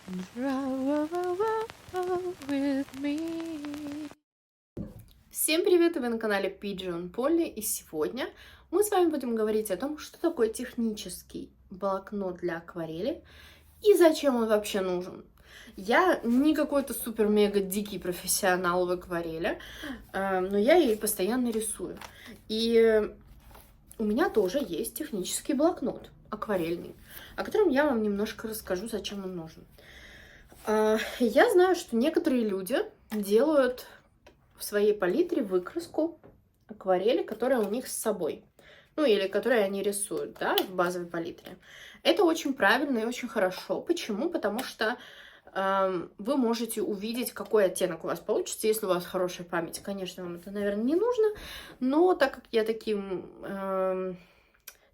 With me. Всем привет, вы на канале Pigeon Polly, и сегодня мы с вами будем говорить о том, что такое технический блокнот для акварели и зачем он вообще нужен. Я не какой-то супер-мега дикий профессионал в акварели, но я ей постоянно рисую. И у меня тоже есть технический блокнот акварельный, о котором я вам немножко расскажу, зачем он нужен. Я знаю, что некоторые люди делают в своей палитре выкраску акварели, которая у них с собой. Ну, или которые они рисуют, да, в базовой палитре. Это очень правильно и очень хорошо. Почему? Потому что вы можете увидеть, какой оттенок у вас получится, если у вас хорошая память. Конечно, вам это, наверное, не нужно, но так как я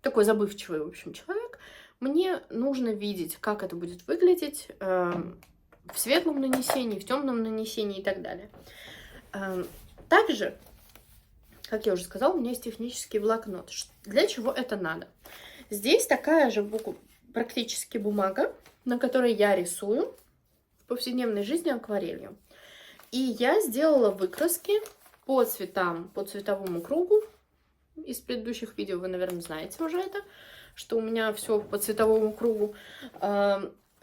такой забывчивый, в общем, человек, мне нужно видеть, как это будет выглядеть в светлом нанесении, в темном нанесении и так далее. Также, как я уже сказала, у меня есть технический блокнот. Для чего это надо? Здесь такая же практически бумага, на которой я рисую в повседневной жизни акварелью. И я сделала выкраски по цветам, по цветовому кругу. Из предыдущих видео вы, наверное, знаете уже это, что у меня все по цветовому кругу.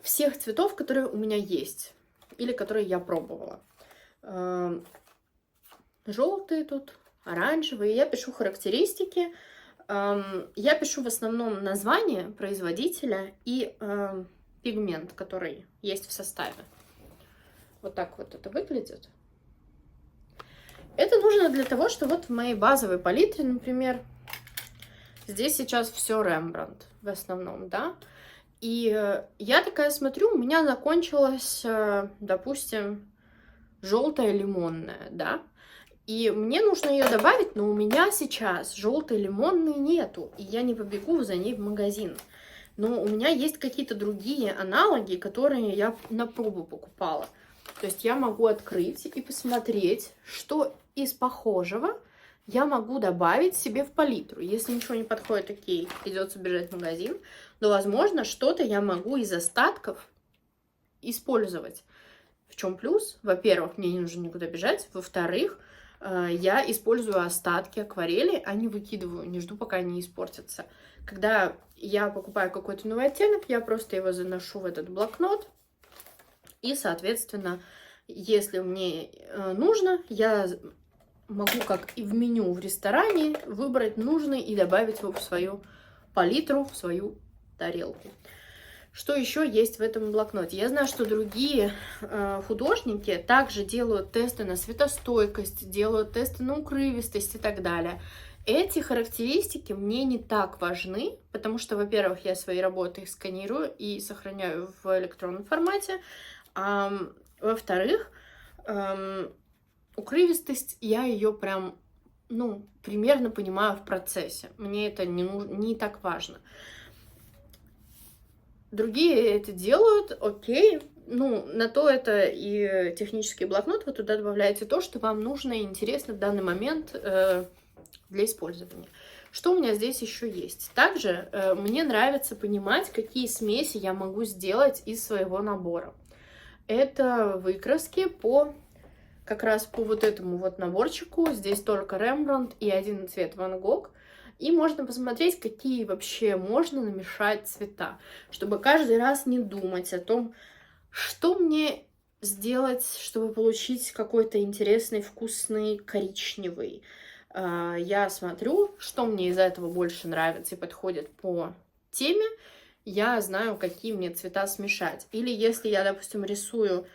Всех цветов, которые у меня есть, или которые я пробовала. Желтые тут, оранжевые. Я пишу характеристики. Я пишу в основном название производителя и пигмент, который есть в составе. Вот так вот это выглядит. Это нужно для того, что вот в моей базовой палитре, например, здесь сейчас все Рембрандт в основном, да. И я такая смотрю, у меня закончилась, допустим, желтая лимонная, да. И мне нужно ее добавить, но у меня сейчас желтой лимонной нету, и я не побегу за ней в магазин. Но у меня есть какие-то другие аналоги, которые я на пробу покупала. То есть я могу открыть и посмотреть, что из похожего я могу добавить себе в палитру. Если ничего не подходит, окей, придется бежать в магазин. Но, возможно, что-то я могу из остатков использовать. В чем плюс? Во-первых, мне не нужно никуда бежать. Во-вторых, я использую остатки акварели, а не выкидываю, не жду, пока они испортятся. Когда я покупаю какой-то новый оттенок, я просто его заношу в этот блокнот. И, соответственно, если мне нужно, я могу, как и в меню в ресторане, выбрать нужный и добавить его в свою палитру, в свою тарелку. Что еще есть в этом блокноте? Я знаю, что другие художники также делают тесты на светостойкость, делают тесты на укрывистость и так далее. Эти характеристики мне не так важны, потому что, во-первых, я свои работы сканирую и сохраняю в электронном формате, а во-вторых, укрывистость, я ее прям, примерно понимаю в процессе. Мне это не так важно. Другие это делают, окей. На то это и технический блокнот. Вы туда добавляете то, что вам нужно и интересно в данный момент для использования. Что у меня здесь еще есть? Также мне нравится понимать, какие смеси я могу сделать из своего набора. Это выкраски как раз по вот этому вот наборчику. Здесь только Рембрандт и один цвет Ван Гог. И можно посмотреть, какие вообще можно намешать цвета, чтобы каждый раз не думать о том, что мне сделать, чтобы получить какой-то интересный, вкусный, коричневый. Я смотрю, что мне из этого больше нравится и подходит по теме. Я знаю, какие мне цвета смешать. Или если я, допустим, рисую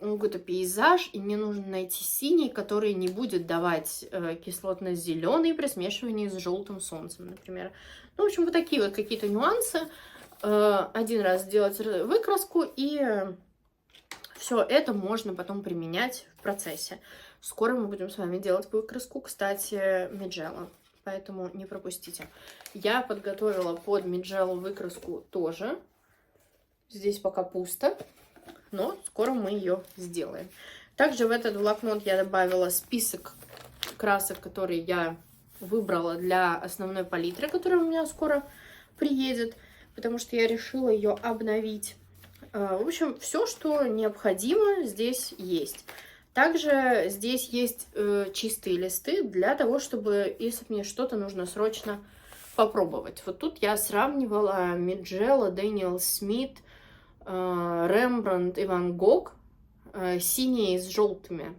какой-то пейзаж, и мне нужно найти синий, который не будет давать кислотно-зеленый при смешивании с желтым солнцем, например. В общем, вот такие вот какие-то нюансы. Один раз сделать выкраску, и все это можно потом применять в процессе. Скоро мы будем с вами делать выкраску, кстати, Миджелло, поэтому не пропустите. Я подготовила под Миджелло выкраску тоже. Здесь пока пусто, но скоро мы ее сделаем. Также в этот блокнот я добавила список красок, которые я выбрала для основной палитры, которая у меня скоро приедет, потому что я решила ее обновить. В общем, все, что необходимо, здесь есть. Также здесь есть чистые листы для того, чтобы, если мне что-то нужно срочно попробовать. Вот тут я сравнивала Миджелла, Дэниел Смит, Рембрандт и Ван Гог, синие с желтыми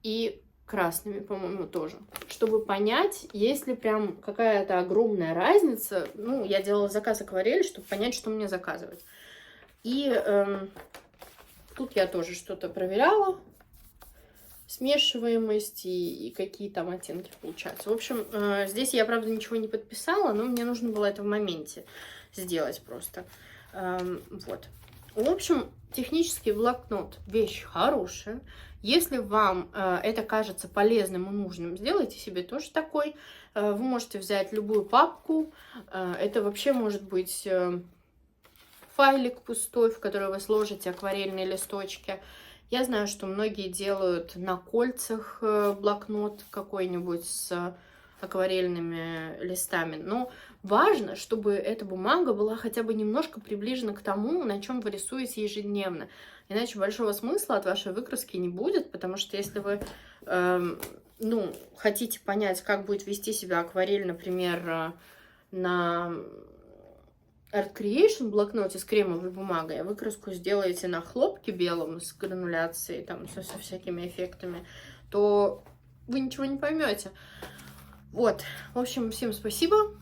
и красными, по-моему, тоже. Чтобы понять, есть ли прям какая-то огромная разница. Ну, я делала заказ акварели, чтобы понять, что мне заказывать. И тут я тоже что-то проверяла. Смешиваемость и какие там оттенки получаются. В общем, здесь я, правда, ничего не подписала, но мне нужно было это в моменте сделать просто. Вот. В общем, технический блокнот — вещь хорошая. Если вам это кажется полезным и нужным, сделайте себе тоже такой. Вы можете взять любую папку. Это вообще может быть файлик пустой, в который вы сложите акварельные листочки. Я знаю, что многие делают на кольцах блокнот какой-нибудь с акварельными листами. Но важно, чтобы эта бумага была хотя бы немножко приближена к тому, на чем вы рисуете ежедневно. Иначе большого смысла от вашей выкраски не будет, потому что если вы хотите понять, как будет вести себя акварель, например, на Art Creation блокноте с кремовой бумагой, а выкраску сделаете на хлопке белом с грануляцией, там, со всякими эффектами, то вы ничего не поймете. Вот, в общем, всем спасибо.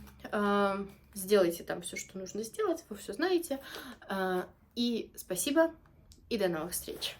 Сделайте там все, что нужно сделать, вы все знаете. И спасибо, и до новых встреч.